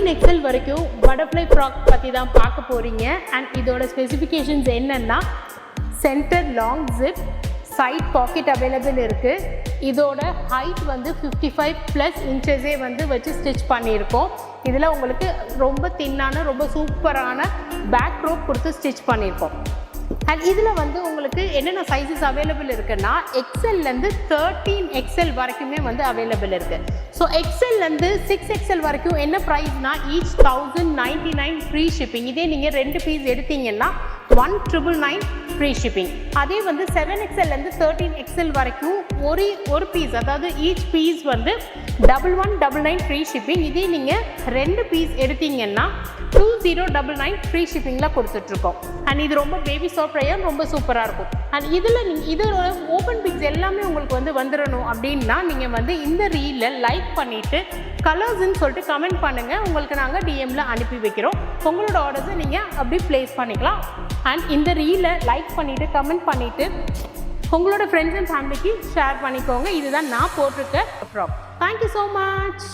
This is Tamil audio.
13XL வரைக்கும் பட்டர்ஃப்ளை ஃப்ராக் பற்றி தான் பார்க்க போகிறீங்க. அண்ட் இதோட ஸ்பெசிஃபிகேஷன்ஸ் என்னென்னா center long zip, side pocket available இருக்குது. இதோட ஹைட் வந்து 55+ இன்ச்சஸே வந்து வச்சு ஸ்டிச் பண்ணியிருக்கோம். இதில் உங்களுக்கு ரொம்ப தின்னான ரொம்ப சூப்பரான பேக் ரோப் கொடுத்து ஸ்டிச் பண்ணியிருக்கோம். அண்ட் இதில் வந்து உங்களுக்கு என்னென்ன சைஸஸ் அவைலபிள் இருக்குன்னா எக்ஸ்எல்லேருந்து 13XL வரைக்குமே வந்து அவைலபிள் இருக்குது. ஸோ எக்ஸ்எல்லேருந்து 6XL வரைக்கும் என்ன ப்ரைஸ்னா ஈச் 1099 ஃப்ரீ ஷிப்பிங். இதே நீங்கள் 2 பீஸ் எடுத்தீங்கன்னா 1999 ஃப்ரீ ஷிப்பிங். அதே வந்து 7XLலேருந்து 13XL வரைக்கும் ஒரு பீஸ், அதாவது ஈச் பீஸ் வந்து 1199 ஃப்ரீ ஷிப்பிங். இதே நீங்கள் 2 பீஸ் எடுத்தீங்கன்னா 2099 ஃப்ரீ ஷிப்பிங்கில் கொடுத்துட்ருக்கோம். அண்ட் இது ரொம்ப பேபி சாஃப்ட் ரயான், ரொம்ப சூப்பராக இருக்கும். அண்ட் இதில் நீங்கள் இதோட ஓப்பன் பிக்ஸ் எல்லாமே உங்களுக்கு வந்து வந்துடணும் அப்படின்னா நீங்கள் வந்து இந்த ரீலில் லைக் பண்ணிவிட்டு கலர்ஸ்ன்னு சொல்லிட்டு கமெண்ட் பண்ணுங்கள். உங்களுக்கு நாங்கள் டிஎம்மில் அனுப்பி வைக்கிறோம். உங்களோட ஆர்டர்ஸை நீங்கள் அப்படி ப்ளேஸ் பண்ணிக்கலாம். அண்ட் இந்த ரீலை லைக் பண்ணிவிட்டு கமெண்ட் பண்ணிவிட்டு உங்களோட ஃப்ரெண்ட்ஸ் அண்ட் ஃபேமிலிக்கு ஷேர் பண்ணிக்கோங்க. இதுதான் நான் போட்டிருக்க ஃப்ராக். Thank you so much.